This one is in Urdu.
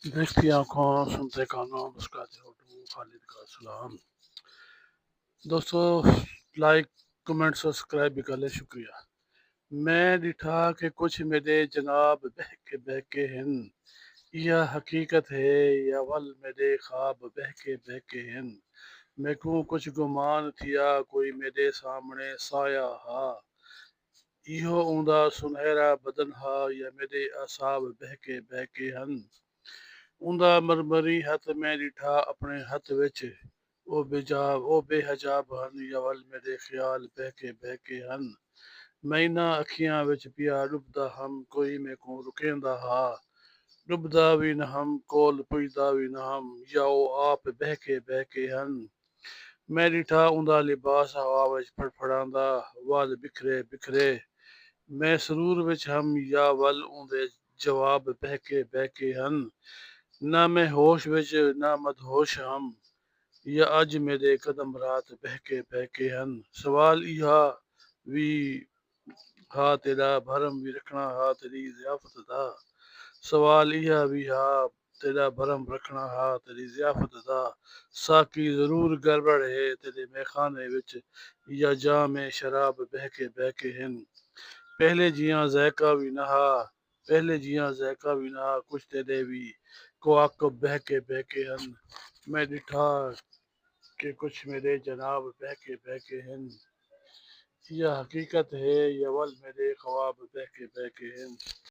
دیکھتی آنکھوں سنتے کانوں مسکراتے ہوٹوں خالد کا سلام دوستو لائک کمنٹ سبسکرائب بھی کر لے شکریہ میں ڈٹھا کہ کچھ میرے جناب بہ کے ہن یہ حقیقت ہے یا ول میرے خواب بہ کے ہن میں کو کچھ گمان تھیا کوئی میرے سامنے سایہ ہا ایہو اوندا سنہرا بدن ہا یا میرے اصاب بہ کے ہن اوندا مرمری ہتھ میں ڈٹھا اپنے ہتھ وچ او بے حجاب ہن یا ول میرے خیال بہ کے ہن میں انہاں اکھیاں وچ پیا ڈبدا ہم کوئی میں کو رکیندا ہا ڈبدا وی نہ ہم کول پجدا وی نہ ہم یا او آپ بہ کے ہن میں ڈٹھا اوندا لباس ہوا وچ پھڑپھڑاندا وال بکھرے بکھرے میں سرور وچ ہم یا ول اوندے جواب بہ کے ہن نہ میں ہوش وچ نہ مدہوش ہم یا اج میرے قدم رات بہ کے ہن سوال ایہا وی ہا تیرا بھرم وی رکھنا ہا تیری ضیافت دا سوال ایہا وی ہا تیرا بھرم رکھنا ہا تیری ضیافت دا ساقی ضرور گڑبڑ ہے تیرے میخانے وچ یا جام شراب بہ کے ہن پہلے جیاں ذائقہ وی نہ ہا کچھ تیرے وی کوعقب بہ کے ہن میں ڈٹھا کہ کچھ میرے جناب بہ کے ہن یہ حقیقت ہے یا ول میرے خواب بہ کے ہن